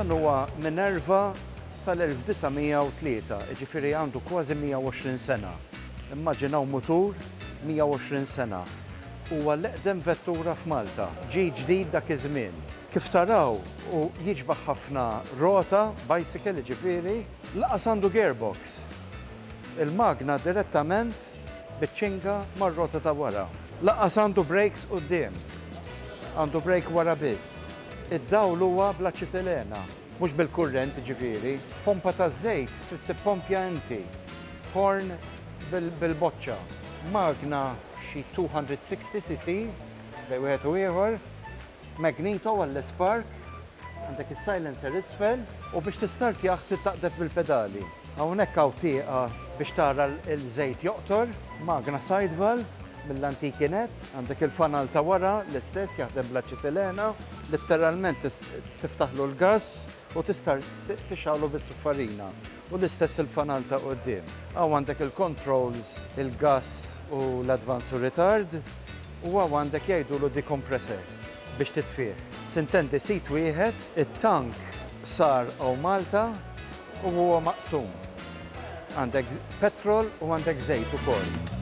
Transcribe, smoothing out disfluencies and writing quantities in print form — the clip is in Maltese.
Dan huwa Minerva tal-1903, ġifieri għandu kważi 120 sena. Immaġinaw mutur 120 sena. Huwa l-eqdem vettura f'Malta, ġie ġdid dak iż-żmien. Kif taraw u jiġbaħ ħafna rota, bicycle ġifieri, laqas għandu gearbox. Il-magna direttament biċċinga mar-rota ta' wara. Laqas għandu brakes quddiem, għandu brake wara biss. Id-dawl huwa bl-aċetilena, mhux bil-kurrent ġifieri. Pompa ta' żejt trid tippompja inti. Horn bil-boċċa. Magna xi 260 cc bej wieħed u ieħor, magneto għall-spark, għandek is-silencer isfel u biex tistart jaħt taqdef bil-pedali. Hawnhekk hawn tieqa biex tara l-żejt joqtor, magna side valve mill-antikinet, għandek il-fanal ta' wara l-istess jaħdem bl-aċetilena, letteralment tiftaħlu l-gass u tistar tixgħalu bis-suffarina. U l-istess il-fanal ta' qudiem. Hawn għandek il-controls, il-gass u l-advance u retard, u għandek jgħidulu decompressor biex titfih. Sintendi sit wieħed, it-tank sar hawn Malta u huwa maqsum. Għandek petrol u għandek żejt ukoll.